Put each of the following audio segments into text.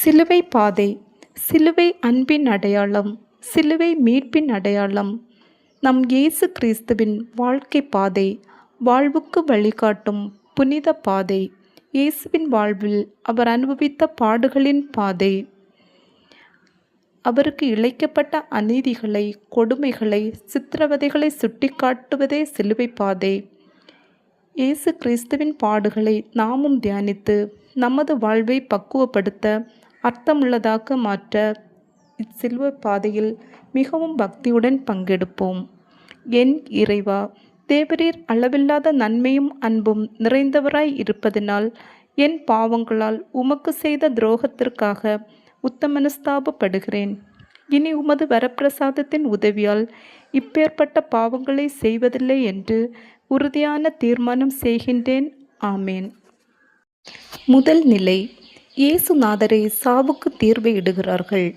சிலுவை பாதை. சிலுவை அன்பின் அடையாளம். சிலுவை மீட்பின் அடையாளம். நம் இயேசு கிறிஸ்துவின் வாழ்க்கை பாதை. வாழ்வுக்கு வழிகாட்டும் புனித பாதை. இயேசுவின் வாழ்வில் அவர் அனுபவித்த பாடுகளின் பாதை. அவருக்கு இழைக்கப்பட்ட அநீதிகளை, கொடுமைகளை, சித்திரவதைகளை சுட்டிக்காட்டுவதே சிலுவை பாதை. இயேசு கிறிஸ்துவின் பாடுகளை நாமும் தியானித்து நமது வாழ்வை பக்குவப்படுத்த, அர்த்தமுள்ளதாக மாற்ற இச்சிலுவை பாதையில் மிகவும் பக்தியுடன் பங்கெடுப்போம். என் இறைவா, தேவரீர் அளவில்லாத நன்மையும் அன்பும் நிறைந்தவராய் இருப்பதினால் என் பாவங்களால் உமக்கு செய்த துரோகத்திற்காக உத்தமனஸ்தாபப்படுகிறேன். இனி உமது வரப்பிரசாதத்தின் உதவியால் இப்பேற்பட்ட பாவங்களை செய்வதில்லை என்று உறுதியான தீர்மானம் செய்கின்றேன். ஆமேன். முதல் நிலை. இயேசுநாதரை சாவுக்கு தீர்வை இடுகிறார்கள்.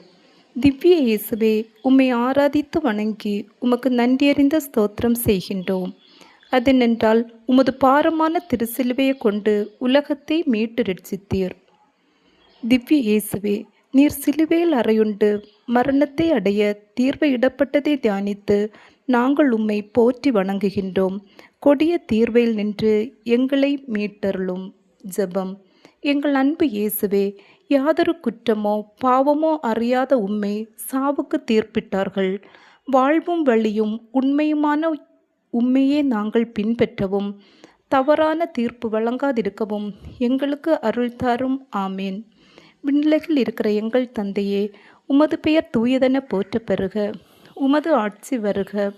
திவ்ய இயேசுவே, உம்மை ஆராதித்து வணங்கி உமக்கு நன்றியறிந்த ஸ்தோத்திரம் செய்கின்றோம். அதனென்றால் உமது பாரமான திருச்சிலுவையை கொண்டு உலகத்தை மீட்டு ரட்சித்தீர். திவ்ய இயேசுவே, நீர் சிலுவையில் அறையுண்டு மரணத்தை அடைய தீர்வை இடப்பட்டதை தியானித்து நாங்கள் உம்மை போற்றி வணங்குகின்றோம். கொடிய தீர்வையில் நின்று எங்களை மீட்டருளும். ஜெபம். எங்கள் அன்பு இயேசுவே, யாதொரு குற்றமோ பாவமோ அறியாத உம்மை சாவுக்கு தீர்ப்பிட்டார்கள். வாழ்வும் வழியும் உண்மையுமான உம்மையே நாங்கள் பின்பற்றவும் தவறான தீர்ப்பு வழங்காதிருக்கவும் எங்களுக்கு அருள் தாரும். ஆமேன். விண்ணுலகில் இருக்கிற எங்கள் தந்தையே, உமது பெயர் தூயதென போற்ற பெறுக. உமது ஆட்சி வருக.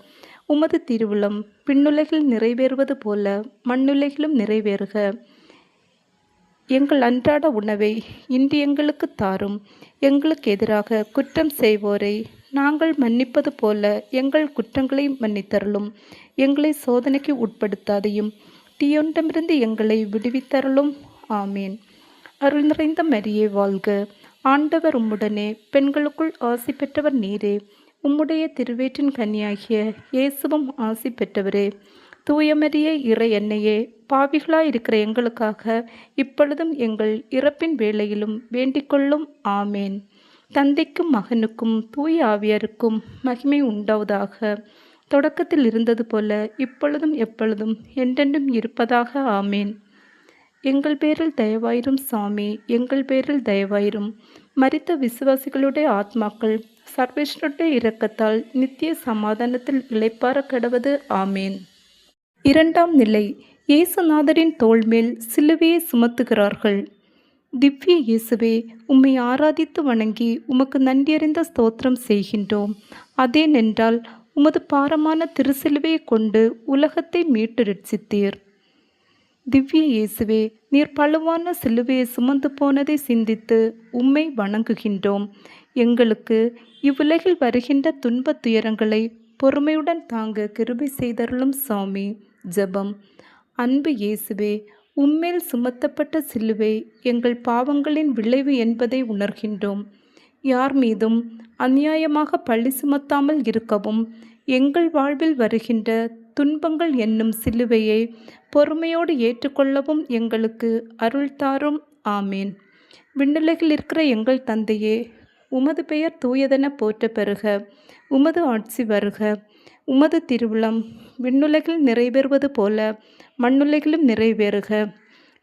உமது திருவுளம் விண்ணுலகில் நிறைவேறுவது போல மண்ணுலகிலும் நிறைவேறுக. எங்கள் அன்றாட உணவை இன்று எங்களுக்கு தாரும். எங்களுக்கு எதிராக குற்றம் செய்வோரை நாங்கள் மன்னிப்பது போல எங்கள் குற்றங்களை மன்னித்தருளும். எங்களை சோதனைக்கு உட்படுத்தாதையும் தீயொன்றிலிருந்து எங்களை விடுவித்தருளும். ஆமேன். அருள் நிறைந்த மரியே வாழ்க. ஆண்டவர் உம்முடனே, பெண்களுக்குள் ஆசி பெற்றவர் நீரே. உம்முடைய திருவேற்றின் கன்னியாகிய இயேசுவும் ஆசி பெற்றவரே. தூயமரியே, இறை அன்னையே, பாவிகளாயிருக்கிற எங்களுக்காக இப்பொழுதும் எங்கள் இறப்பின் வேளையிலும் வேண்டிக்கொள்ளும். ஆமேன். தந்தைக்கும் மகனுக்கும் தூய ஆவியாருக்கும் மகிமை உண்டாவதாக. தொடக்கத்தில் இருந்தது போல இப்பொழுதும் எப்பொழுதும் என்றென்றும் இருப்பதாக. ஆமேன். எங்கள் பேரில் தயவாயிரும் சாமி, எங்கள் பேரில் தயவாயிரும். மரித்த விசுவாசிகளுடைய ஆத்மாக்கள் சர்வேஸ்வருடைய இரக்கத்தால் நித்திய சமாதானத்தில் இளைப்பாற கடவது. ஆமேன். இரண்டாம் நிலை. இயேசுநாதரின் தோள்மேல் சிலுவையை சுமத்துகிறார்கள். திவ்ய இயேசுவே, உம்மை ஆராதித்து வணங்கி உமக்கு நன்றியறிந்த ஸ்தோத்திரம் செய்கின்றோம். அதேனென்றால் உமது பாரமான திருச்சிலுவையை கொண்டு உலகத்தை மீட்டு ரட்சித்தீர். திவ்ய இயேசுவே, நீர் பழுவான சிலுவையை சுமந்து போனதை சிந்தித்து உம்மை வணங்குகின்றோம். எங்களுக்கு இவ்வுலகில் வருகின்ற துன்பத் துயரங்களை பொறுமையுடன் தாங்க கிருபை செய்தருளும் சாமி. ஜெபம். அன்பு இயேசுவே, உம்மேல் சுமத்தப்பட்ட சிலுவை எங்கள் பாவங்களின் விளைவு என்பதை உணர்கின்றோம். யார் மீதும் அநியாயமாக பழி சுமத்தாமல் இருக்கவும் எங்கள் வாழ்வில் வருகின்ற துன்பங்கள் என்னும் சிலுவையை பொறுமையோடு ஏற்றுக்கொள்ளவும் எங்களுக்கு அருள் தாரும். ஆமேன். விண்ணுலகில் இருக்கிற எங்கள் தந்தையே, உமது பெயர் தூயதென போற்ற பெறுக. உமது ஆட்சி வருக. உமது திருவுளம் விண்ணுலகில் நிறைவேறுவது போல மண்ணுலகிலும் நிறைவேறுக.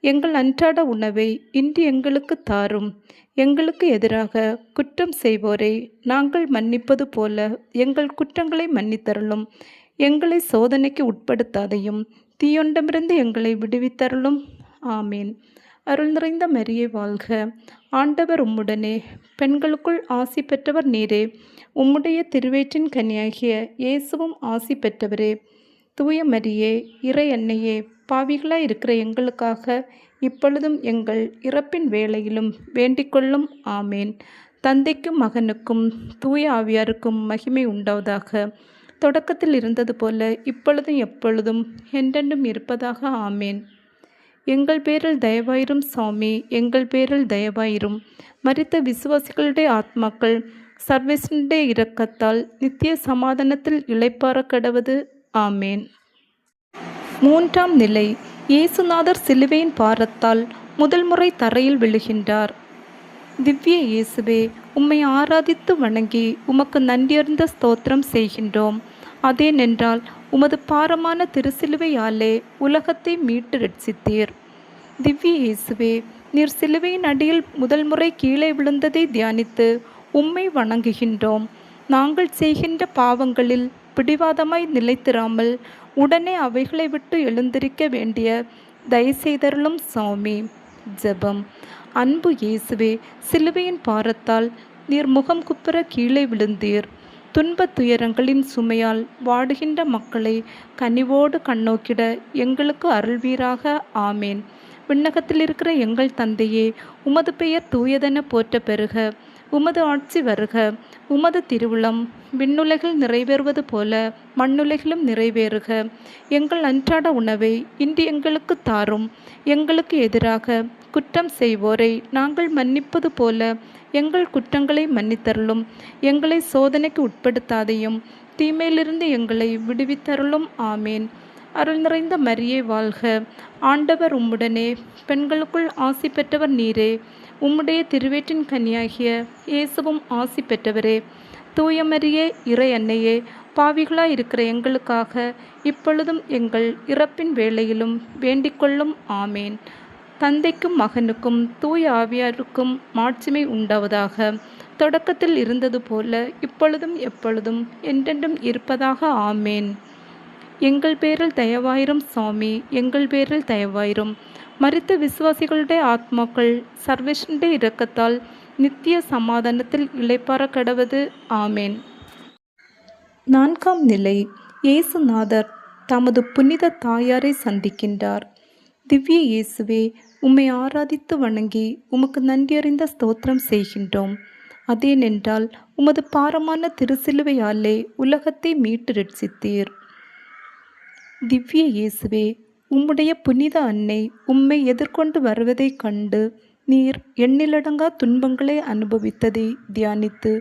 எங்கள் அன்றாட உணவை இன்று எங்களுக்கு தாரும். எங்களுக்கு எதிராக குற்றம் செய்வோரை நாங்கள் மன்னிப்பது போல எங்கள் குற்றங்களை மன்னித்தருளும். எங்களை சோதனைக்கு உட்படுத்தாதையும் தீயொண்டமிருந்து எங்களை விடுவித்தருளும். ஆமேன். அருள் நிறைந்த மரியே வாழ்க. ஆண்டவர் உம்முடனே, பெண்களுக்குள் ஆசி பெற்றவர் நீரே. உம்முடைய திருவேற்றின் கன்னியாகிய இயேசுவும் ஆசி பெற்றவரே. தூய மரியே, இறை அன்னையே, பாவிகளாய் இருக்கிற எங்களுக்காக இப்பொழுதும் எங்கள் இறப்பின் வேளையிலும் வேண்டிக்கொள்ளும். ஆமேன். தந்தைக்கும் மகனுக்கும் தூய ஆவியாருக்கும் மகிமை உண்டாவதாக. தொடக்கத்தில் இருந்தது போல இப்பொழுதும் எப்பொழுதும் என்றென்றும் இருப்பதாக. ஆமேன். எங்கள் பேரில் தயவாயிரும் சாமி, எங்கள் பேரில் தயவாயிரும். மரித்த விசுவாசிகளுடைய ஆத்மாக்கள் சர்வேஸ்வருடைய இரக்கத்தால் நித்திய சமாதானத்தில் இளைப்பாற கடவது. ஆமேன். மூன்றாம் நிலை. இயேசுநாதர் சிலுவையின் பாரத்தால் முதல் முறை தரையில் விழுகின்றார். திவ்ய இயேசுவே, உம்மை ஆராதித்து வணங்கி உமக்கு நன்றியர்ந்த ஸ்தோத்திரம் செய்கின்றோம். அதேனென்றால் உமது பாரமான திருசிலுவையாலே உலகத்தை மீட்டு ரட்சித்தீர். திவ்ய இயேசுவே, நீர் சிலுவையின் அடியில் முதல் முறை கீழே விழுந்ததை தியானித்து உம்மை வணங்குகின்றோம். நாங்கள் செய்கின்ற பாவங்களில் பிடிவாதமாய் நிலைத்திராமல் உடனே அவைகளை விட்டு எழுந்திருக்க வேண்டிய தயவுசெய்தருளும் சுவாமி. ஜெபம். அன்பு இயேசுவே, சிலுவையின் பாரத்தால் நீர் முகம் குப்புற கீழே விழுந்தீர். துன்பத் துயரங்களின் சுமையால் வாடுகின்ற மக்களை கனிவோடு கண்ணோக்கிட எங்களுக்கு அருள்வீராக. ஆமேன். விண்ணகத்தில் இருக்கிற எங்கள் தந்தையே, உமது பெயர் தூயதென போற்ற பெறுக. உமது ஆட்சி வருக. உமது திருவுளம் விண்ணுலகில் நிறைவேறுவது போல மண்ணுலகிலும் நிறைவேறுக. எங்கள் அன்றாட உணவை இன்று எங்களுக்கு தாரும். எங்களுக்கு எதிராக குற்றம் செய்வோரை நாங்கள் மன்னிப்பது போல எங்கள் குற்றங்களை மன்னித்தருளும். எங்களை சோதனைக்கு உட்படுத்தாதையும் தீமையிலிருந்து எங்களை விடுவித்தருளும். ஆமேன். அருள் நிறைந்த மரியே வாழ்க. ஆண்டவர் உம்முடனே, பெண்களுக்குள் ஆசி பெற்றவர் நீரே. உம்முடைய திருவேற்றின் கனியாகிய இயேசுவும் ஆசி பெற்றவரே. தூய மரியே, இறை அன்னையே, பாவிகளாயிருக்கிற எங்களுக்காக இப்பொழுதும் எங்கள் இறப்பின் வேளையிலும் வேண்டிக்கொள்ளும். ஆமேன். தந்தைக்கும் மகனுக்கும் தூய ஆவியாருக்கும் மாட்சிமை உண்டாவதாக. தொடக்கத்தில் இருந்தது போல இப்பொழுதும் எப்பொழுதும் என்றென்றும் இருப்பதாக. ஆமேன். எங்கள் பேரில் தயவாயிரும் சுவாமி, எங்கள் பேரில் தயவாயிரும். மரித்த விசுவாசிகளுடைய ஆத்மாக்கள் சர்வேஸ்வருடைய இரக்கத்தால் நித்திய சமாதானத்தில் இளைப்பாற கடவது. ஆமேன். 4ஆம் நிலை. இயேசுநாதர் தமது புனித தாயாரை சந்திக்கின்றார். திவ்ய இயேசுவே, உம்மை ஆராதித்து வணங்கி உமக்கு நன்றியறிந்த ஸ்தோத்திரம் செய்கின்றோம். அதேனென்றால் உமது பாரமான திருசிலுவையாலே உலகத்தை மீட்டு ரட்சித்தீர். திவ்ய இயேசுவே, உம்முடைய புனித அன்னை உம்மை எதிர்கொண்டு வருவதைக் கண்டு நீர் எண்ணிலடங்கா துன்பங்களை அனுபவித்ததை தியானித்து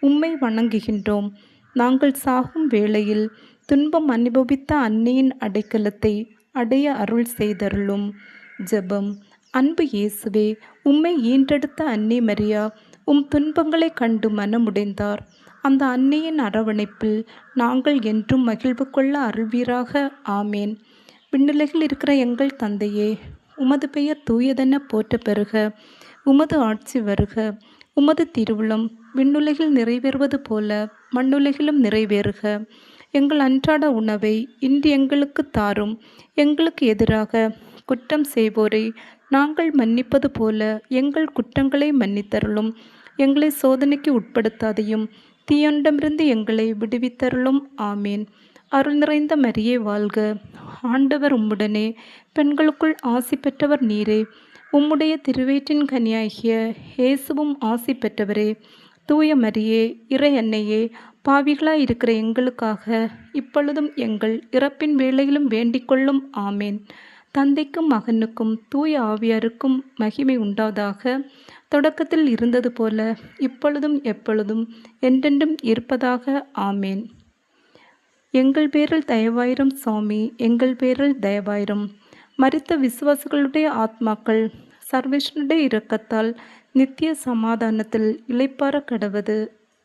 உம்மை வணங்குகின்றோம். நாங்கள் சாகும் வேளையில் துன்பம் அனுபவித்த அன்னையின் அடைக்கலத்தை அடைய அருள் செய்தருளும். ஜெபம். அன்பு இயேசுவே, உம்மை ஈன்றெடுத்த அன்னை மரியா உம் துன்பங்களை கண்டு மனமுடைந்தார். அந்த அன்னையின் அரவணைப்பில் நாங்கள் என்றும் மகிழ்வு கொள்ள அருள்வீராக. ஆமேன். விண்ணுலகில் இருக்கிற எங்கள் தந்தையே, உமது பெயர் தூயதென போற்ற பெறுக. உமது ஆட்சி வருக. உமது திருவுளம் விண்ணுலகில் நிறைவேறுவது போல மண்ணுலகிலும் நிறைவேறுக. எங்கள் அன்றாட உணவை இன்று எங்களுக்கு தாரும். எங்களுக்கு எதிராக குற்றம் செய்வோரை நாங்கள் மன்னிப்பது போல எங்கள் குற்றங்களை மன்னித்தருளும். எங்களை சோதனைக்கு உட்படுத்தாதையும் தீயொன்றிலிருந்து எங்களை விடுவித்தருளும். ஆமேன். அருள் நிறைந்த மரியே வாழ்க. ஆண்டவர் உம்முடனே, பெண்களுக்குள் ஆசி பெற்றவர் நீரே. உம்முடைய திருவயிற்றின் கனியாகிய இயேசுவும் ஆசி பெற்றவரே. தூய மரியே, இறை அன்னையே, பாவிகளாயிருக்கிற எங்களுக்காக இப்பொழுதும் எங்கள் இறப்பின் வேளையிலும் வேண்டிக்கொள்ளும். ஆமேன். தந்தைக்கும் மகனுக்கும் தூய ஆவியாருக்கும் மகிமை உண்டாவதாக. தொடக்கத்தில் இருந்தது போல இப்பொழுதும் எப்பொழுதும் என்றென்றும் இருப்பதாக. ஆமேன். எங்கள் பேரில் தயவாயிரும் சுவாமி, எங்கள் பேரில் தயவாயிரும். மரித்த விசுவாசிகளுடைய ஆத்மாக்கள் சர்வேஸ்வருடைய இரக்கத்தால் நித்திய சமாதானத்தில் இளைப்பாற கடவது.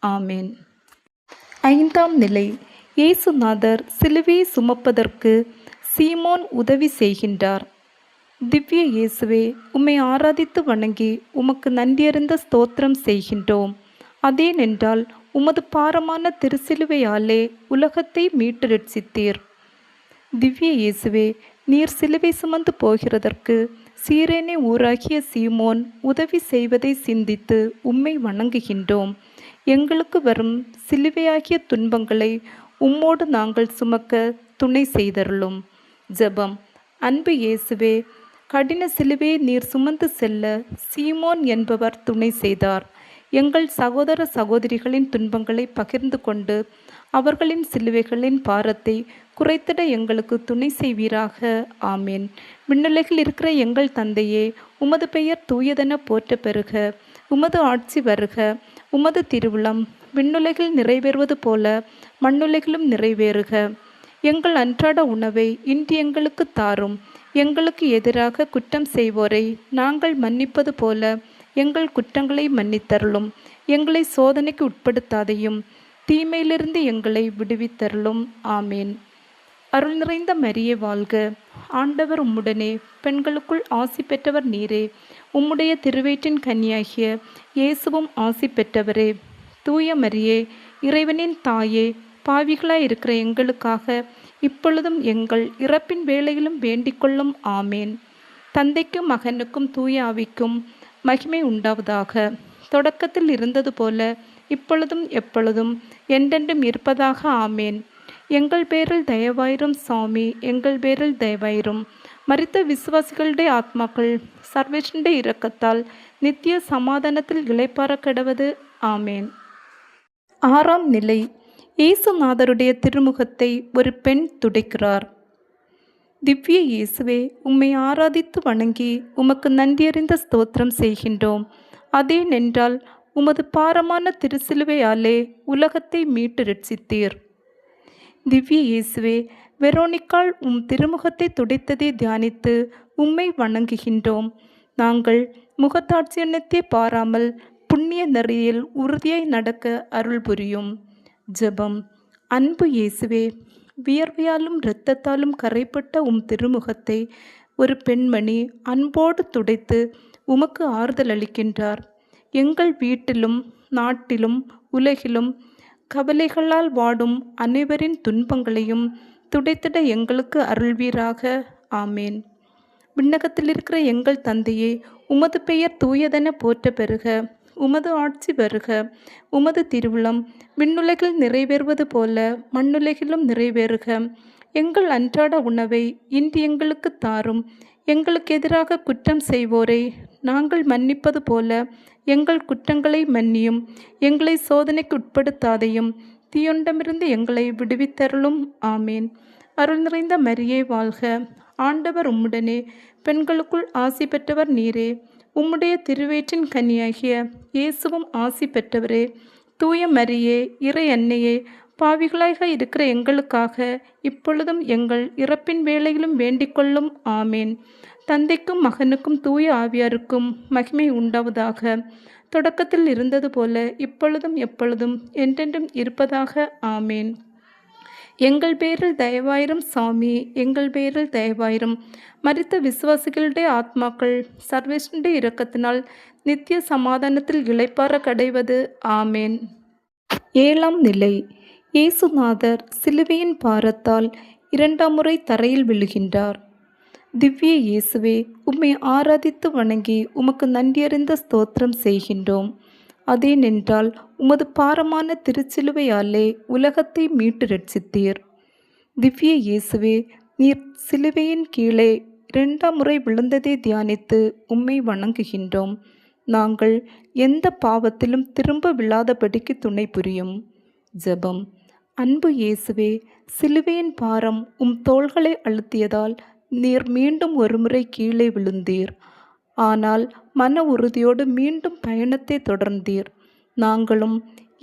ஆமேன். 5ஆம் நிலை. இயேசுநாதர் சிலுவையை சுமப்பதற்கு சீமோன் உதவி செய்கின்றார். திவ்ய இயேசுவே, உம்மை ஆராதித்து வணங்கி உமக்கு நன்றியறிந்த ஸ்தோத்திரம் செய்கின்றோம். அதேனென்றால் உமது பாரமான திருசிலுவையாலே உலகத்தை மீட்டு ரட்சித்தீர். திவ்ய இயேசுவே, நீர் சிலுவை சுமந்து போகிறதற்கு சீரேனே ஊராகிய சீமோன் உதவி செய்வதை சிந்தித்து உம்மை வணங்குகின்றோம். எங்களுக்கு வரும் சிலுவையாகிய துன்பங்களை உம்மோடு நாங்கள் சுமக்க துணை செய்தருளும். ஜெபம். அன்பு இயேசுவே, கடின சிலுவையை நீர் சுமந்து செல்ல சீமோன் என்பவர் துணை செய்தார். எங்கள் சகோதர சகோதரிகளின் துன்பங்களை பகிர்ந்து கொண்டு அவர்களின் சிலுவைகளின் பாரத்தை குறைத்திட எங்களுக்கு துணை செய்வீராக. ஆமேன். விண்ணுலகில் இருக்கிற எங்கள் தந்தையே, உமது பெயர் தூயதென போற்ற பெறுக. உமது ஆட்சி வருக. உமது திருவுளம் விண்ணுலகில் நிறைவேறுவது போல மண்ணுலகிலும் நிறைவேறுக. எங்கள் அன்றாட உணவை இன்று எங்களுக்கு தாரும். எங்களுக்கு எதிராக குற்றம் செய்வோரை நாங்கள் மன்னிப்பது போல எங்கள் குற்றங்களை மன்னித்தருளும். எங்களை சோதனைக்கு உட்படுத்தாதையும் தீமையிலிருந்து எங்களை விடுவித்தருளும். ஆமேன். அருள் நிறைந்த மரியே வாழ்க, ஆண்டவர் உம்முடனே, பெண்களுக்குள் ஆசி பெற்றவர் நீரே. உம்முடைய திருவயிற்றின் கன்னியாகிய இயேசுவும் ஆசி பெற்றவரே. தூய மரியே, இறைவனின் தாயே, பாவிகளாயிருக்கிற எங்களுக்காக இப்பொழுதும் எங்கள் இறப்பின் வேளையிலும் வேண்டிக்கொள்ளும். ஆமேன். தந்தைக்கும் மகனுக்கும் தூய ஆவிக்கும் மகிமை உண்டாவதாக. தொடக்கத்தில் இருந்தது போல இப்பொழுதும் எப்பொழுதும் என்றென்றும் இருப்பதாக. ஆமேன். எங்கள் பேரில் தயவாயிரும் சாமி, எங்கள் பேரில் தயவாயிரும். மரித்த விசுவாசிகளுடைய ஆத்மாக்கள் சர்வேஷனுடைய இரக்கத்தால் நித்திய சமாதானத்தில் இளைப்பாற கடவது. ஆமேன். ஆறாம் நிலை. இயேசுநாதருடைய திருமுகத்தை ஒரு பெண் துடைக்கிறார். திவ்ய இயேசுவே, உம்மை ஆராதித்து வணங்கி உமக்கு நன்றியறிந்த ஸ்தோத்திரம் செய்கின்றோம். அதேனென்றால் உமது பாரமான திருசிலுவையாலே உலகத்தை மீட்டு ரட்சித்தீர். திவ்ய இயேசுவே, வெரோனிக்காள் உம் திருமுகத்தை துடைத்ததை தியானித்து உம்மை வணங்குகின்றோம். நாங்கள் முகத்தாட்சியத்தை பாராமல் புண்ணிய நெறியில் உறுதியாய் நடக்க அருள் புரியும். ஜெபம். அன்பு இயேசுவே, வியர்வையாலும் இரத்தத்தாலும் கரைப்பட்ட உம் திருமுகத்தை ஒரு பெண்மணி அன்போடு துடைத்து உமக்கு ஆறுதல் அளிக்கின்றார். எங்கள் வீட்டிலும் நாட்டிலும் உலகிலும் கவலைகளால் வாடும் அனைவரின் துன்பங்களையும் துடைத்திட எங்களுக்கு அருள்வீராக. ஆமேன். விண்ணகத்தில் இருக்கிற எங்கள் தந்தையே, உமது பெயர் தூயதென போற்ற பெறுக. உமது ஆட்சி வருக. உமது திருவுளம் விண்ணுலகில் நிறைவேறுவது போல மண்ணுலகிலும் நிறைவேறுக. எங்கள் அன்றாட உணவை இன்று எங்களுக்கு தாரும். எங்களுக்கு எதிராக குற்றம் செய்வோரை நாங்கள் மன்னிப்பது போல எங்கள் குற்றங்களை மன்னியும். எங்களை சோதனைக்கு உட்படுத்தாதையும் தீயொண்டமிருந்து எங்களை விடுவித்தருளும். ஆமேன். அருள் நிறைந்த மரியே வாழ்க, ஆண்டவர் உம்முடனே, பெண்களுக்குள் ஆசி பெற்றவர் நீரே. உம்முடைய திருவயிற்றின் கன்னியாகிய இயேசுவும் ஆசி பெற்றவரே. தூய மரியே, இறை அன்னையே, பாவிகளாக இருக்கிற எங்களுக்காக இப்பொழுதும் எங்கள் இறப்பின் வேளையிலும் வேண்டிக்கொள்ளும். ஆமேன். தந்தைக்கும் மகனுக்கும் தூய ஆவியாருக்கும் மகிமை உண்டாவதாக. தொடக்கத்தில் இருந்தது போல இப்பொழுதும் எப்பொழுதும் என்றென்றும் இருப்பதாக. ஆமேன். எங்கள் பேரில் தயவாயிரும் சாமி, எங்கள் பேரில் தயவாயிரும். மரித்த விசுவாசிகளுடைய ஆத்மாக்கள் சர்வேஷனுடைய இரக்கத்தினால் நித்திய சமாதானத்தில் இளைப்பாற கடைவது. ஆமேன். ஏழாம் நிலை. இயேசுநாதர் சிலுவையின் பாரத்தால் இரண்டாம் முறை தரையில் விழுகின்றார். திவ்ய இயேசுவே, உம்மை ஆராதித்து வணங்கி உமக்கு நன்றியறிந்த ஸ்தோத்திரம் செய்கின்றோம். அதேனென்றால் உமது பாரமான திருச்சிலுவையாலே உலகத்தை மீட்டு ரட்சித்தீர். திவ்ய இயேசுவே, நீர் சிலுவையின் கீழே இரண்டாம் முறை விழுந்ததை தியானித்து உம்மை வணங்குகின்றோம். நாங்கள் எந்த பாவத்திலும் திரும்ப விழாதபடிக்கு துணை புரியும். ஜெபம். அன்பு இயேசுவே, சிலுவையின் பாரம் உம் தோள்களை அழுத்தியதால் நீர் மீண்டும் ஒருமுறை கீழே விழுந்தீர். ஆனால் மன உறுதியோடு மீண்டும் பயணத்தை தொடர்ந்தீர். நாங்களும்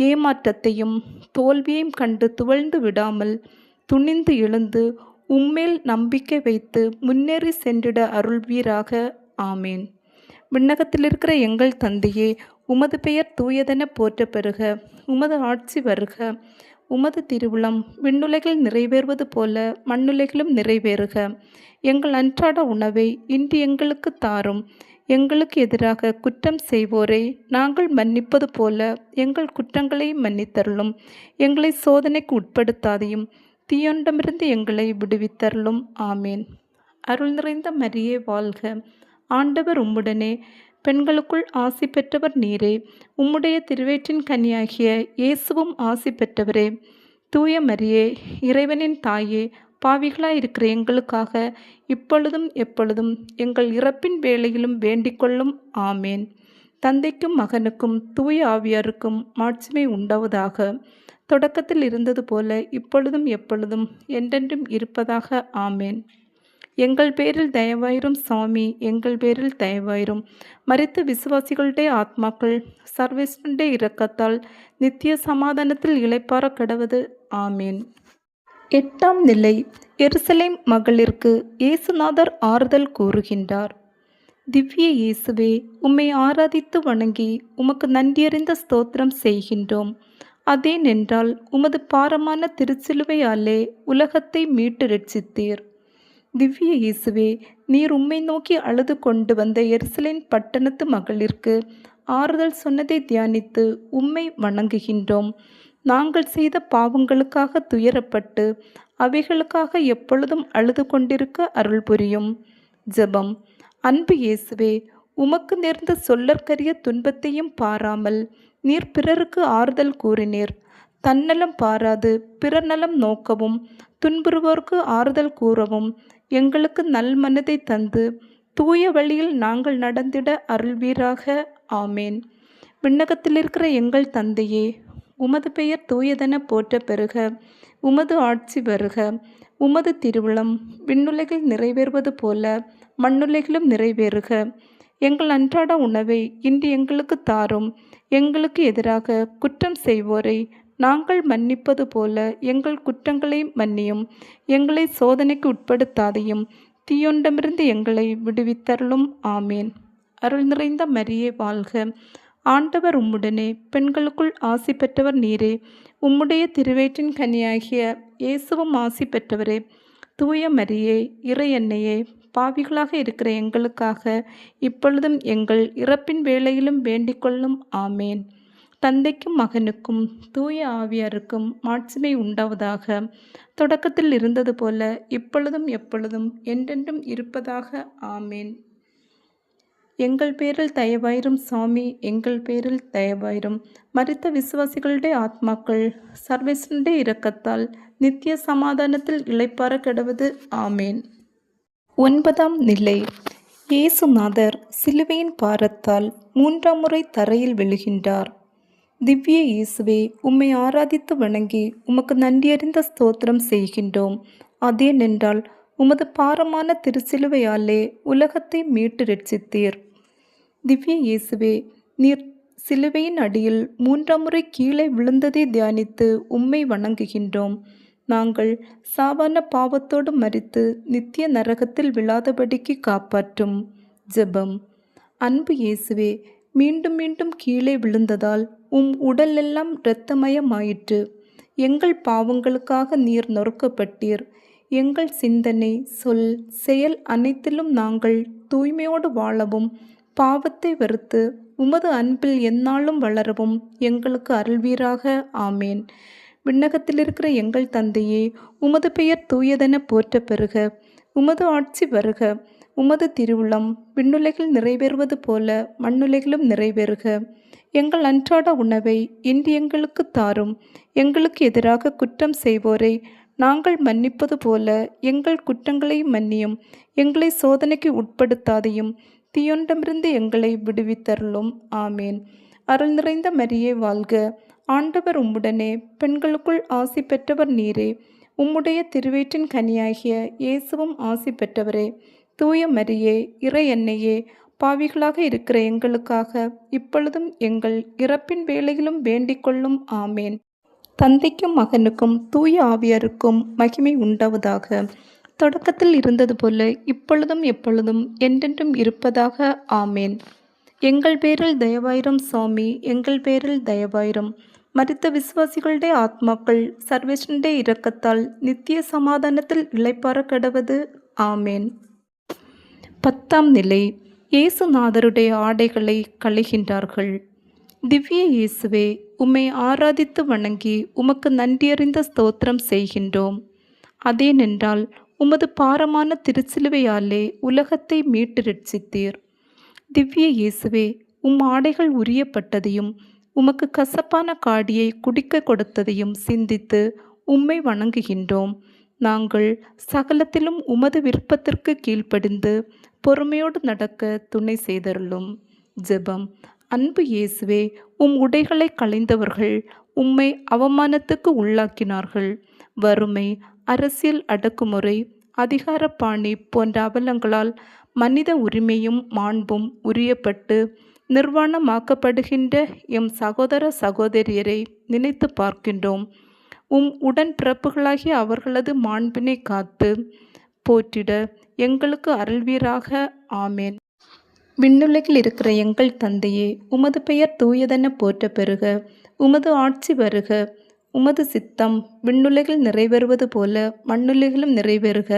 ஏமாற்றத்தையும் தோல்வியையும் கண்டு துவழ்ந்து விடாமல் துணிந்து எழுந்து உம்மேல் நம்பிக்கை வைத்து முன்னேறி சென்றிட அருள்வீராக. ஆமேன். விண்ணகத்தில் இருக்கிற எங்கள் தந்தையே, உமது பெயர் தூயதென போற்ற பெறுக. உமது ஆட்சி வருக. உமது திருவுளம் விண்ணுலகில் நிறைவேறுவது போல மண்ணுலகிலும் நிறைவேறுக. எங்கள் அன்றாட உணவை இன்று எங்களுக்கு தாரும். எங்களுக்கு எதிராக குற்றம் செய்வோரை நாங்கள் மன்னிப்பது போல எங்கள் குற்றங்களை மன்னித்தருளும். எங்களை சோதனைக்கு உட்படுத்தாதையும் தீயொண்டமிருந்து எங்களை விடுவித்தருளும். ஆமேன். அருள் நிறைந்த மரியே வாழ்க, ஆண்டவர் உம்முடனே, பெண்களுக்குள் ஆசி பெற்றவர் நீரே. உம்முடைய திருவயிற்றின் கன்னியாகிய இயேசுவும் ஆசி பெற்றவரே. தூய மரியே, இறைவனின் தாயே, பாவிகளாயிருக்கிற எங்களுக்காக இப்பொழுதும் எப்பொழுதும் எங்கள் இறப்பின் வேளையிலும் வேண்டிக்கொள்ளும். ஆமேன். தந்தைக்கும் மகனுக்கும் தூய ஆவியாருக்கும் மாட்சிமை உண்டாவதாக. தொடக்கத்தில் இருந்தது போல இப்பொழுதும் எப்பொழுதும் என்றென்றும் இருப்பதாக. ஆமேன். எங்கள் பேரில் தயவாயிரும் சாமி, எங்கள் பேரில் தயவாயிரும். மரித்த விசுவாசிகளுடைய ஆத்மாக்கள் சர்வேஸ்வருடைய இரக்கத்தால் நித்திய சமாதானத்தில் இளைப்பாற கடவது. ஆமேன். எட்டாம் நிலை. எருசலேம் மகளிருக்கு இயேசுநாதர் ஆறுதல் கூறுகின்றார். திவ்ய இயேசுவே, உம்மை ஆராதித்து வணங்கி உமக்கு நன்றியறிந்த ஸ்தோத்திரம் செய்கின்றோம். அதேனென்றால் உமது பாரமான திருச்சிலுவையாலே உலகத்தை மீட்டு ரட்சித்தீர். திவ்ய இயேசுவே, நீர் உம்மை நோக்கி அழுது கொண்டு வந்த எருசலேம் பட்டணத்து மகளிருக்கு ஆறுதல் சொன்னதை தியானித்து உம்மை வணங்குகின்றோம். நாங்கள் செய்த பாவங்களுக்காக துயரப்பட்டு அவைகளுக்காக எப்பொழுதும் அழுது கொண்டிருக்க அருள் புரியும். ஜெபம். அன்பு இயேசுவே, உமக்கு நேர்ந்த சொல்லற்கரிய துன்பத்தையும் பாராமல் நீர் பிறருக்கு ஆறுதல் கூறினீர். தன்னலம் பாராது பிறர் நலம் நோக்கவும் துன்புறுவோர்க்கு ஆறுதல் கூறவும் எங்களுக்கு நல் மனதை தந்து தூய வழியில் நாங்கள் நடந்திட அருள்வீராக. ஆமேன். விண்ணகத்தில் இருக்கிற எங்கள் தந்தையே, உமது பெயர் தூயதென போற்ற பெறுக. உமது ஆட்சி வருக. உமது திருவுளம் விண்ணுலகில் நிறைவேறுவது போல மண்ணுலகிலும் நிறைவேறுக. எங்கள் அன்றாட உணவை இன்று எங்களுக்கு தாரும். எங்களுக்கு எதிராக குற்றம் செய்வோரை நாங்கள் மன்னிப்பது போல எங்கள் குற்றங்களை மன்னியும். எங்களை சோதனைக்கு உட்படுத்தாதையும் தீயொண்டமிருந்து எங்களை விடுவித்தருளும். ஆமேன். அருள் நிறைந்த மரியே வாழ்க. ஆண்டவர் உம்முடனே, பெண்களுக்குள் ஆசி பெற்றவர் நீரே. உம்முடைய திருவயிற்றின் கனியாகிய இயேசுவும் ஆசி பெற்றவரே. தூய மரியே, இறை அன்னையே, பாவிகளாக இருக்கிற எங்களுக்காக இப்பொழுதும் எங்கள் இறப்பின் வேளையிலும் வேண்டிக்கொள்ளும். ஆமேன். தந்தைக்கும் மகனுக்கும் தூய ஆவியாருக்கும் மாட்சிமை உண்டாவதாக. தொடக்கத்தில் இருந்தது போல இப்பொழுதும் எப்பொழுதும் என்றென்றும் இருப்பதாக. ஆமேன். எங்கள் பேரில் தயவாயிரும் சாமி, எங்கள் பேரில் தயவாயிரும். மரித்த விசுவாசிகளுடைய ஆத்மாக்கள் சர்வேசனுடைய இரக்கத்தால் நித்திய சமாதானத்தில் இளைப்பாற கிடவது. ஆமேன். 9ஆம் நிலை. இயேசுநாதர் சிலுவையின் பாரத்தால் 3ஆம் முறை தரையில் விழுகின்றார். திவ்ய இயேசுவே, உம்மை ஆராதித்து வணங்கி உமக்கு நன்றியறிந்த ஸ்தோத்திரம் செய்கின்றோம். அதேனென்றால் உமது பாரமான திருச்சிலுவையாலே உலகத்தை மீட்டு ரட்சித்தீர். திவ்ய இயேசுவே, நீர் சிலுவையின் அடியில் 3ஆம் முறை கீழே விழுந்ததை தியானித்து உம்மை வணங்குகின்றோம். நாங்கள் சாவான பாவத்தோடு மரித்து நித்திய நரகத்தில் விழாதபடிக்கு காப்பாற்றும். ஜெபம். அன்பு இயேசுவே, மீண்டும் மீண்டும் கீழே விழுந்ததால் உம் உடல் எல்லாம் இரத்தமயமாயிற்று. எங்கள் பாவங்களுக்காக நீர் நொறுக்கப்பட்டீர். எங்கள் சிந்தனை, சொல், செயல் அனைத்திலும் நாங்கள் தூய்மையோடு வாழவும் பாவத்தை வெறுத்து உமது அன்பில் எந்நாளும் வளரவும் எங்களுக்கு அருள்வீராக. ஆமேன். விண்ணகத்தில் இருக்கிற எங்கள் தந்தையே, உமது பெயர் தூயதென போற்ற பெறுக. உமது ஆட்சி வருக. உமது திருவுளம் விண்ணுலகில் நிறைவேறுவது போல மண்ணுலகிலும் நிறைவேறுக. எங்கள் அன்றாட உணவை இன்று எங்களுக்கு தாரும். எங்களுக்கு எதிராக குற்றம் செய்வோரை நாங்கள் மன்னிப்பது போல எங்கள் குற்றங்களை மன்னியும். எங்களை சோதனைக்கு உட்படுத்தாதையும் தீயொண்டமிருந்து எங்களை விடுவித்தருளும். ஆமேன். அருள் நிறைந்த மரியே வாழ்க. ஆண்டவர் உம்முடனே, பெண்களுக்குள் ஆசி பெற்றவர் நீரே. உம்முடைய திருவயிற்றின் கனியாகிய இயேசுவும் ஆசி பெற்றவரே. தூய மரியே, இறை அன்னையே, பாவிகளாக இருக்கிற எங்களுக்காக இப்பொழுதும் எங்கள் இறப்பின் வேளையிலும் வேண்டிக்கொள்ளும். ஆமேன். தந்தைக்கும் மகனுக்கும் தூய ஆவியாருக்கும் மகிமை உண்டாவதாக. தொடக்கத்தில் இருந்தது போல இப்பொழுதும் எப்பொழுதும் என்றென்றும் இருப்பதாக. ஆமேன். எங்கள் பேரில் தயவாயிரும் சாமி, எங்கள் பேரில் தயவாயிரும். மரித்த விசுவாசிகளுடைய ஆத்மாக்கள் சர்வேசனுடைய இரக்கத்தால் நித்திய சமாதானத்தில் இளைப்பாற கிடவது. ஆமேன். 10ஆம் நிலை. இயேசுநாதருடைய ஆடைகளை களைகின்றார்கள். திவ்ய இயேசுவே, உம்மை ஆராதித்து வணங்கி உமக்கு நன்றியறிந்த ஸ்தோத்திரம் செய்கின்றோம். அதேனென்றால் உமது பாரமான திருச்சிலுவையாலே உலகத்தை மீட்டு ரட்சித்தீர். திவ்ய இயேசுவே, உம் ஆடைகள் உரியப்பட்டதையும் உமக்கு கசப்பான காடியை குடிக்க கொடுத்ததையும் சிந்தித்து உம்மை வணங்குகின்றோம். நாங்கள் சகலத்திலும் உமது விருப்பத்திற்கு கீழ்ப்படிந்து பொறுமையோடு நடக்க துணை செய்தருளும். ஜெபம். அன்பு இயேசுவே, உம் உடைகளை களைந்தவர்கள் உம்மை அவமானத்துக்கு உள்ளாக்கினார்கள். வறுமை, அரசியல் அடக்குமுறை, அதிகார பாணி போன்ற அவலங்களால் மனித உரிமையும் மாண்பும் உரியப்பட்டு நிர்வாணமாக்கப்படுகின்ற எம் சகோதர சகோதரியரை நினைத்து பார்க்கின்றோம். உம் உடன் பிறப்புகளாகிய அவர்களது மாண்பினை காத்து போற்றிட எங்களுக்கு அருள்வீராக. ஆமேன். விண்ணுலகில் இருக்கிற எங்கள் தந்தையே, உமது பெயர் தூயதென போற்றப் பெறுக. உமது ஆட்சி வருக. உமது சித்தம் விண்ணுலகில் நிறைவேறுவது போல மண்ணுலகிலும் நிறைவேறுக.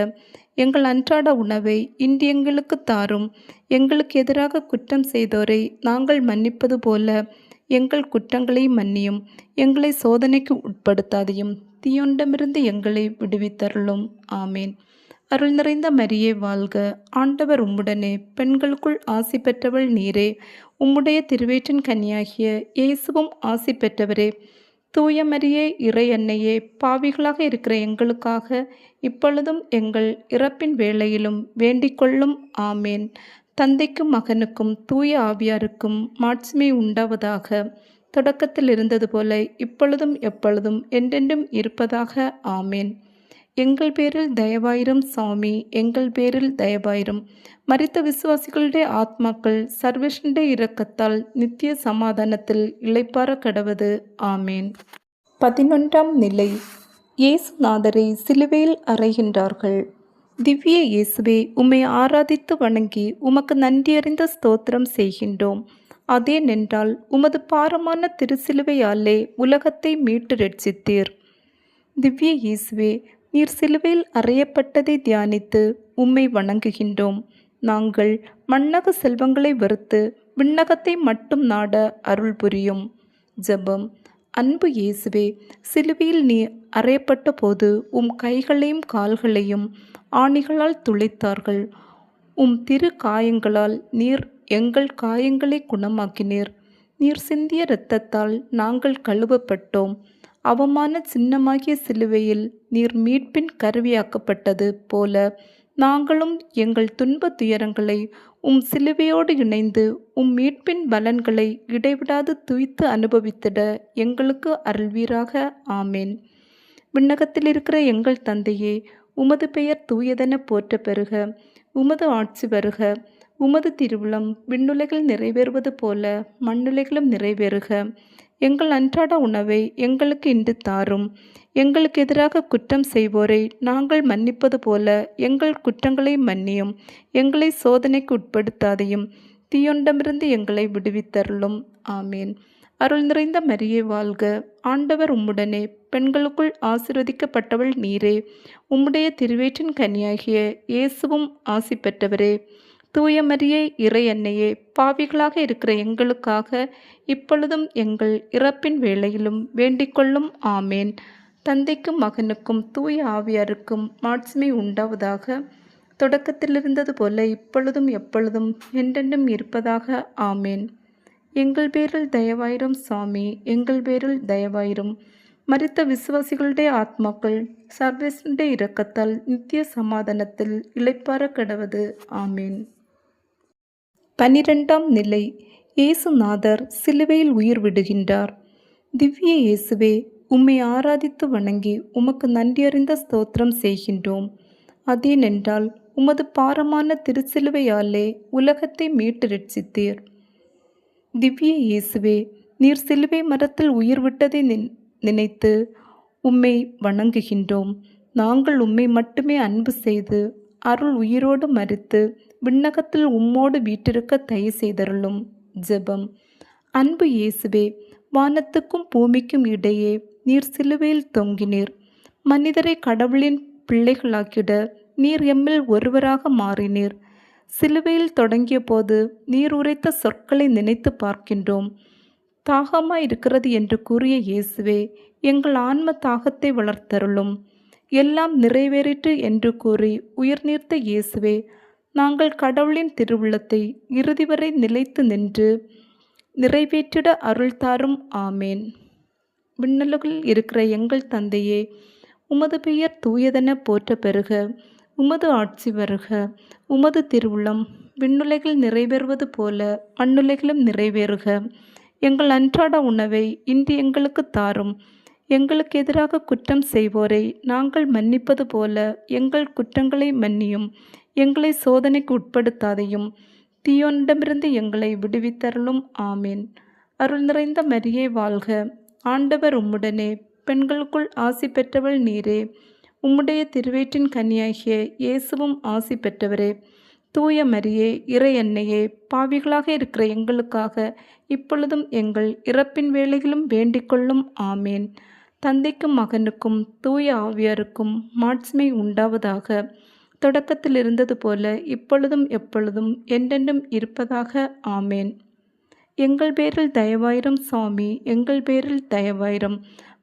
எங்கள் அன்றாட உணவை இன்று எங்களுக்குத் தாரும். எங்களுக்கு எதிராக குற்றம் செய்தோரை நாங்கள் மன்னிப்பது போல எங்கள் குற்றங்களை மன்னியும். எங்களை சோதனைக்கு உட்படுத்தாதையும் தீயோனிடமிருந்து எங்களை விடுவித்தருளும். ஆமேன். அருள் நிறைந்த மரியே வாழ்க. ஆண்டவர் உம்முடனே, பெண்களுக்குள் ஆசி பெற்றவள் நீரே. உம்முடைய திருவயிற்றின் கனியாகிய இயேசுவும் ஆசி பெற்றவரே. தூய மரியே, இறை அன்னையே, பாவிகளாக இருக்கிற எங்களுக்காக இப்பொழுதும் எங்கள் இறப்பின் வேளையிலும் வேண்டிக்கொள்ளும். ஆமேன். தந்தைக்கும் மகனுக்கும் தூய ஆவியாருக்கும் மாட்சிமை உண்டாவதாக. தொடக்கத்தில் இருந்தது போல இப்பொழுதும் எப்பொழுதும் என்றென்றும் இருப்பதாக. ஆமேன். எங்கள் பேரில் தயவாயிரும் சாமி, எங்கள் பேரில் தயவாயிரும். மரித்த விசுவாசிகளுடைய ஆத்மாக்கள் சர்வேஷனுடைய இரக்கத்தால் நித்திய சமாதானத்தில் இளைப்பாற கடவது. ஆமேன். 11ஆம் நிலை. இயேசுநாதரை சிலுவையில் அறைகின்றார்கள். திவ்ய இயேசுவே, உம்மை ஆராதித்து வணங்கி உமக்கு நன்றியறிந்த ஸ்தோத்திரம் செய்கின்றோம். அதேனென்றால் உமது பாரமான திருச்சிலுவையாலே உலகத்தை மீட்டு ரட்சித்தீர். திவ்ய இயேசுவே, நீர் சிலுவையில் அறையப்பட்டதை தியானித்து உம்மை வணங்குகின்றோம். நாங்கள் மண்ணக செல்வங்களை வெறுத்து விண்ணகத்தை மட்டும் நாட அருள் புரியும். ஜெபம். அன்பு இயேசுவே, சிலுவையில் நீ அறையப்பட்ட போது உம் கைகளையும் கால்களையும் ஆணிகளால் துளைத்தார்கள். உம் திரு காயங்களால் நீர் எங்கள் காயங்களை குணமாக்கினீர். நீர் சிந்திய இரத்தத்தால் நாங்கள் கழுவப்பட்டோம். அவமான சின்னமாகிய சிலுவையில் நீர் மீட்பின் கருவியாக்கப்பட்டது போல நாங்களும் எங்கள் துன்ப துயரங்களை உம் சிலுவையோடு இணைந்து உம் மீட்பின் பலன்களை இடைவிடாது துய்த்து அனுபவித்திட எங்களுக்கு அருள்வீராக. ஆமேன். விண்ணகத்தில் இருக்கிற எங்கள் தந்தையே, உமது பெயர் தூயதென போற்ற பெறுக. உமது ஆட்சி வருக. உமது திருவுளம் விண்ணுலகில் நிறைவேறுவது போல மண்ணுலகிலும் நிறைவேறுக. எங்கள் அன்றாட உணவை எங்களுக்கு இன்று தாரும். எங்களுக்கு எதிராக குற்றம் செய்வோரை நாங்கள் மன்னிப்பது போல எங்கள் குற்றங்களை மன்னியும். எங்களை சோதனைக்கு உட்படுத்தாதையும் தீயோனிடமிருந்து எங்களை விடுவித்தருளும். ஆமேன். அருள் நிறைந்த மரியே வாழ்க. ஆண்டவர் உம்முடனே, பெண்களுக்குள் ஆசீர்வதிக்கப்பட்டவள் நீரே. உம்முடைய திருவயிற்றின் கனியாகிய இயேசுவும் ஆசி பெற்றவரே. தூய மரியே, இறை அன்னையே, பாவிகளாக இருக்கிற எங்களுக்காக இப்பொழுதும் எங்கள் இறப்பின் வேளையிலும் வேண்டிக்கொள்ளும். ஆமேன். தந்தைக்கும் மகனுக்கும் தூய ஆவியாருக்கும் மாட்சிமை உண்டாவதாக. தொடக்கத்தில் இருந்தது போல இப்பொழுதும் எப்பொழுதும் என்றென்றும் இருப்பதாக. ஆமேன். எங்கள் பேரில் தயவாயிரும் சாமி, எங்கள் பேரில் தயவாயிரும். மரித்த விசுவாசிகளுடைய ஆத்மாக்கள் சர்வேசனுடைய இரக்கத்தால் நித்திய சமாதானத்தில் இளைப்பாற கடவது. ஆமேன். 12ஆம் நிலை. இயேசுநாதர் சிலுவையில் உயிர் விடுகின்றார். திவ்ய இயேசுவே, உம்மை ஆராதித்து வணங்கி உமக்கு நன்றியறிந்த ஸ்தோத்திரம் செய்கின்றோம். அதேனென்றால் உமது பாரமான திருச்சிலுவையாலே உலகத்தை மீட்டு ரட்சித்தீர். திவ்ய இயேசுவே, நீர் சிலுவை மரத்தில் உயிர் விட்டதை நினைத்து உம்மை வணங்குகின்றோம். நாங்கள் உம்மை மட்டுமே அன்பு செய்து அருள் உயிரோடு மரித்து விண்ணகத்தில் உம்மோடு வீற்றிருக்க தயை செய்தருளும். ஜெபம். அன்பு இயேசுவே, வானத்துக்கும் பூமிக்கும் இடையே நீர் சிலுவையில் தொங்கினீர். மனிதரை கடவுளின் பிள்ளைகளாக்கிட நீர் எம்மில் ஒருவராக மாறினீர். சிலுவையில் தொடங்கிய போது நீர் உரைத்த சொற்களை நினைத்து பார்க்கின்றோம். தாகமாயிருக்கிறது என்று கூறிய இயேசுவே, எங்கள் ஆன்ம தாகத்தை வளர்த்தருளும். எல்லாம் நிறைவேறிற்று என்று கூறி உயிர் நீர்த்த இயேசுவே, நாங்கள் கடவுளின் திருவுள்ளத்தை இறுதி வரை நிலைத்து நின்று நிறைவேற்றிட அருள் தாரும். ஆமேன். விண்ணுலகில் இருக்கிற எங்கள் தந்தையே, உமது பெயர் தூயதென போற்ற பெறுக. உமது ஆட்சி வருக. உமது திருவுளம் விண்ணுலகில் நிறைவேறுவது போல மண்ணுலகிலும் நிறைவேறுக. எங்கள் அன்றாட உணவை இன்று எங்களுக்கு தாரும். எங்களுக்கு எதிராக குற்றம் செய்வோரை நாங்கள் மன்னிப்பது போல எங்கள் குற்றங்களை மன்னியும். எங்களை சோதனைக்கு உட்படுத்தாதையும் தீயோனிடமிருந்து எங்களை விடுவித்தருளும். ஆமேன். அருள் நிறைந்த மரியே வாழ்க. ஆண்டவர் உம்முடனே, பெண்களுக்குள் ஆசி பெற்றவள் நீரே. உம்முடைய திருவயிற்றின் கனியாகிய இயேசுவும் ஆசி பெற்றவரே. தூய மரியே இறை அன்னையே, பாவிகளாக இருக்கிற எங்களுக்காக இப்பொழுதும் எங்கள் இறப்பின் வேளையிலும் வேண்டிக்கொள்ளும். ஆமேன். தந்தைக்கும் மகனுக்கும் தூய ஆவியாருக்கும் மாட்சிமை உண்டாவதாக. தொடக்கத்தில் இருந்தது போல இப்பொழுதும் எப்பொழுதும் என்றென்றும் இருப்பதாக. ஆமேன். எங்கள் பேரில் தயவாயிரம் சுவாமி, எங்கள் பேரில் தயவாயிரம்.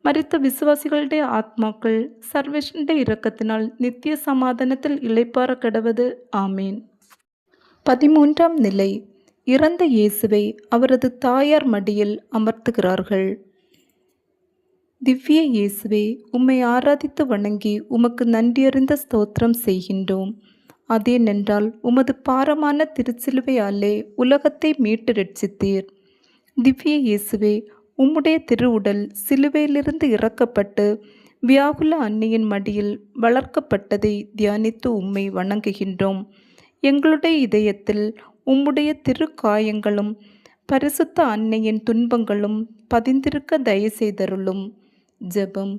மரித்த விசுவாசிகளுடைய ஆத்மாக்கள் சர்வேஷனுடைய இரக்கத்தினால் நித்திய சமாதானத்தில் இளைப்பாற கடவது. ஆமேன். 13ஆம் நிலை. இறந்த இயேசுவை அவரது தாயார் மடியில் அமர்த்துகிறார்கள். திவ்ய இயேசுவே, உம்மை ஆராதித்து வணங்கி உமக்கு நன்றியறிந்த ஸ்தோத்திரம் செய்கின்றோம். அதேனென்றால் உமது பாரமான திருச்சிலுவையாலே உலகத்தை மீட்டு ரட்சித்தீர். திவ்ய இயேசுவே, உம்முடைய திருவுடல் சிலுவையிலிருந்து இறக்கப்பட்டு வியாகுல அன்னையின் மடியில் வளர்க்கப்பட்டதை தியானித்து உம்மை வணங்குகின்றோம். எங்களுடைய இதயத்தில் உம்முடைய திருக்காயங்களும் பரிசுத்த அன்னையின் துன்பங்களும் பதிந்திருக்க தயவு செய்தருளும். ஜெபம்.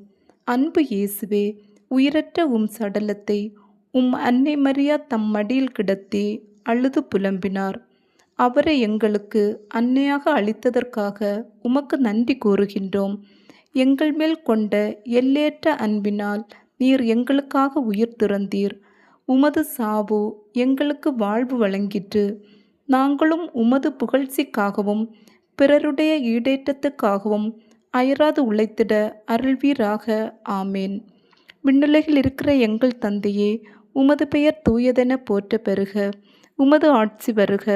அன்பு இயேசுவே, உயிரற்ற உம் சடலத்தை உம் அன்னை மரியா தம் மடியில் கிடத்தி அழுது புலம்பினார். அவரை எங்களுக்கு அன்னையாக அளித்ததற்காக உமக்கு நன்றி கூறுகின்றோம். எங்கள் மேல் கொண்ட எல்லையற்ற அன்பினால் நீர் எங்களுக்காக உயிர் துறந்தீர். உமது சாவு எங்களுக்கு வாழ்வு வழங்கிற்று. நாங்களும் உமது புகழ்ச்சிக்காகவும் பிறருடைய ஈடேற்றத்துக்காகவும் அயராது உழைத்திட அருள்வீராக. ஆமேன். விண்ணுலகில் இருக்கிற எங்கள் தந்தையே, உமது பெயர் தூயதென போற்ற பெறுக. உமது ஆட்சி வருக.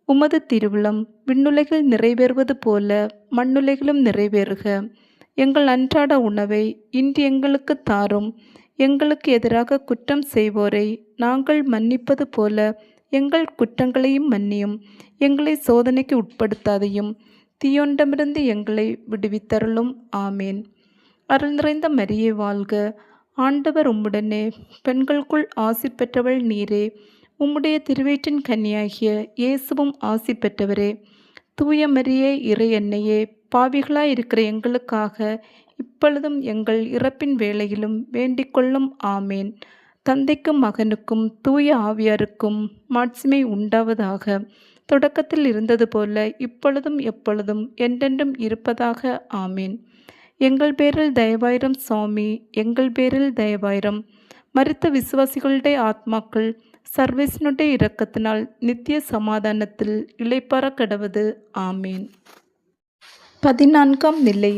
உமது திருவுளம் விண்ணுலகில் நிறைவேறுவது போல மண்ணுலகிலும் நிறைவேறுக. எங்கள் அன்றாட உணவை இன்று எங்களுக்கு தாரும். எங்களுக்கு எதிராக குற்றம் செய்வோரை நாங்கள் மன்னிப்பது போல எங்கள் குற்றங்களையும் மன்னியும். எங்களை சோதனைக்கு உட்படுத்தாதையும் தீயோண்டமிருந்து எங்களை விடுவித்தருளும். ஆமேன். அருள் நிறைந்த மரியே வாழ்க. ஆண்டவர் உம்முடனே, பெண்களுக்குள் ஆசி பெற்றவள் நீரே. உம்முடைய திருவயிற்றின் கன்னியாகிய இயேசுவும் ஆசி பெற்றவரே. தூய மரியே இறை அன்னையே, பாவிகளாய் இருக்கிற எங்களுக்காக இப்பொழுதும் எங்கள் இறப்பின் வேளையிலும் வேண்டிக்கொள்ளும். ஆமேன். தந்தைக்கும் மகனுக்கும் தூய ஆவியாருக்கும் மாட்சிமை உண்டாவதாக. தொடக்கத்தில் இருந்தது போல இப்பொழுதும் எப்பொழுதும் என்றென்றும் இருப்பதாக. ஆமேன். எங்கள் பேரில் தயவாயிரம் சுவாமி, எங்கள் பேரில் தயவாயிரம். மரித்த விசுவாசிகளுடைய ஆத்மாக்கள் சர்வேசனுடைய இரக்கத்தினால் நித்திய சமாதானத்தில் இளைப்பாற கடவது. ஆமேன். 14ஆம் நிலை.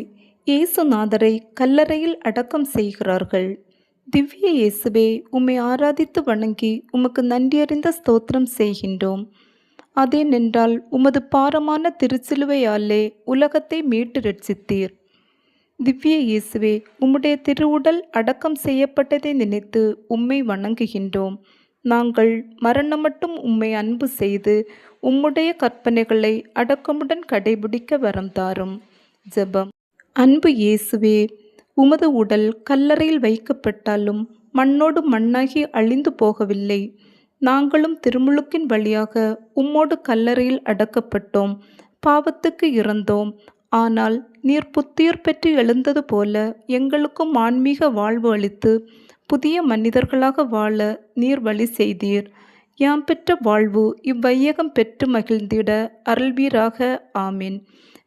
இயேசுநாதரை கல்லறையில் அடக்கம் செய்கிறார்கள். திவ்ய இயேசுவே, உம்மை ஆராதித்து வணங்கி உமக்கு நன்றியறிந்த ஸ்தோத்திரம் செய்கின்றோம். அதேனென்றால் உமது பாரமான திருச்சிலுவையாலே உலகத்தை மீட்டு ரட்சித்தீர். திவ்ய இயேசுவே, உம்முடைய திருவுடல் அடக்கம் செய்யப்பட்டதை நினைத்து உம்மை வணங்குகின்றோம். நாங்கள் மரணம் மட்டும் உம்மை அன்பு செய்து உம்முடைய கற்பனைகளை அடக்கமுடன் கடைபிடிக்க வரம் தாரும். ஜெபம். அன்பு இயேசுவே, உமது உடல் கல்லறையில் வைக்கப்பட்டாலும் மண்ணோடு மண்ணாகி அழிந்து போகவில்லை. நாங்களும் திருமுழுக்கின் வழியாக உம்மோடு கல்லறையில் அடக்கப்பட்டோம். பாவத்துக்கு இறந்தோம். ஆனால் நீர் புத்துயிர் பெற்று எழுந்தது போல எங்களுக்கும் ஆன்மீக வாழ்வு அளித்து புதிய மனிதர்களாக வாழ நீர் வழி செய்தீர். யாம் பெற்ற வாழ்வு இவ்வையகம் பெற்று மகிழ்ந்திட அருள்வீராக. ஆமீன்.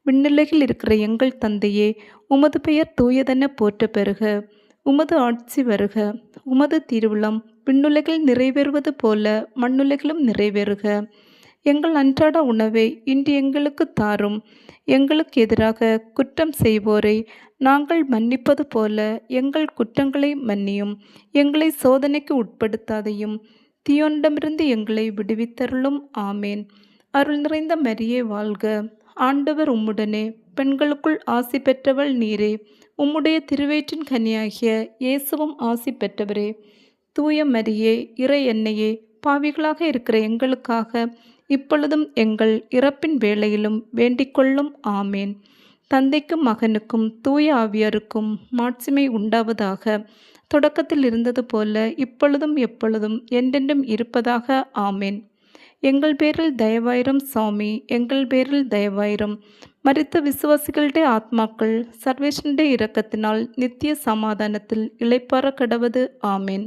விண்ணுலகில் இருக்கிற எங்கள் தந்தையே, உமது பெயர் தூயதென போற்ற பெறுக. உமது ஆட்சி வருக. உமது திருவுளம் விண்ணுலகில் நிறைவேறுவது போல மண்ணுலகிலும் நிறைவேறுக. எங்கள் அன்றாட உணவை இன்று எங்களுக்கு தாரும். எங்களுக்கு எதிராக குற்றம் செய்வோரை நாங்கள் மன்னிப்பது போல எங்கள் குற்றங்களை மன்னியும். எங்களை சோதனைக்கு உட்படுத்தாதையும் தீயோனிடமிருந்து எங்களை விடுவித்தருளும். ஆமேன். அருள் நிறைந்த மரியே வாழ்க. ஆண்டவர் உம்முடனே, பெண்களுக்குள் ஆசி பெற்றவள் நீரே. உம்முடைய திருவயிற்றின் கனியாகிய இயேசுவும் ஆசி பெற்றவரே. தூய மரியே, இறை அன்னையே, பாவிகளாக இருக்கிற எங்களுக்காக இப்பொழுதும் எங்கள் இறப்பின் வேளையிலும் வேண்டிக்கொள்ளும். ஆமேன். தந்தைக்கும் மகனுக்கும் தூய ஆவியாருக்கும் மாட்சிமை உண்டாவதாக. தொடக்கத்தில் இருந்தது போல இப்பொழுதும் எப்பொழுதும் என்றென்றும் இருப்பதாக. ஆமேன். எங்கள் பேரில் தயவாயிரம் சாமி, எங்கள் பேரில் தயவாயிரம். மரித்த விசுவாசிகளுடைய ஆத்மாக்கள் சர்வேஷனுடைய இரக்கத்தினால் நித்திய சமாதானத்தில் இளைப்பாற கடவது. ஆமேன்.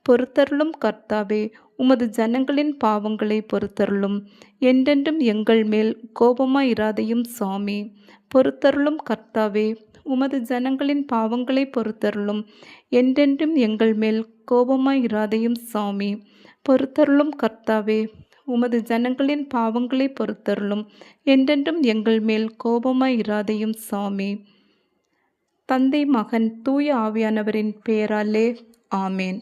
பொறுத்தருளும் கர்த்தாவே, உமது ஜனங்களின் பாவங்களை பொறுத்தருளும். என்றென்றும் எங்கள் மேல் கோபமாயிராதையும் சாமி. பொறுத்தருளும் கர்த்தாவே, உமது ஜனங்களின் பாவங்களை பொறுத்தருளும். என்றென்றும் எங்கள் மேல் கோபமாயிராதையும் சாமி. பொறுத்தருளும் கர்த்தாவே, உமது ஜனங்களின் பாவங்களை பொறுத்தருளும். என்றென்றும் எங்கள் மேல் கோபமாயிராதையும் சாமி. தந்தை, மகன், தூய ஆவியானவரின் பெயராலே ஆமேன்.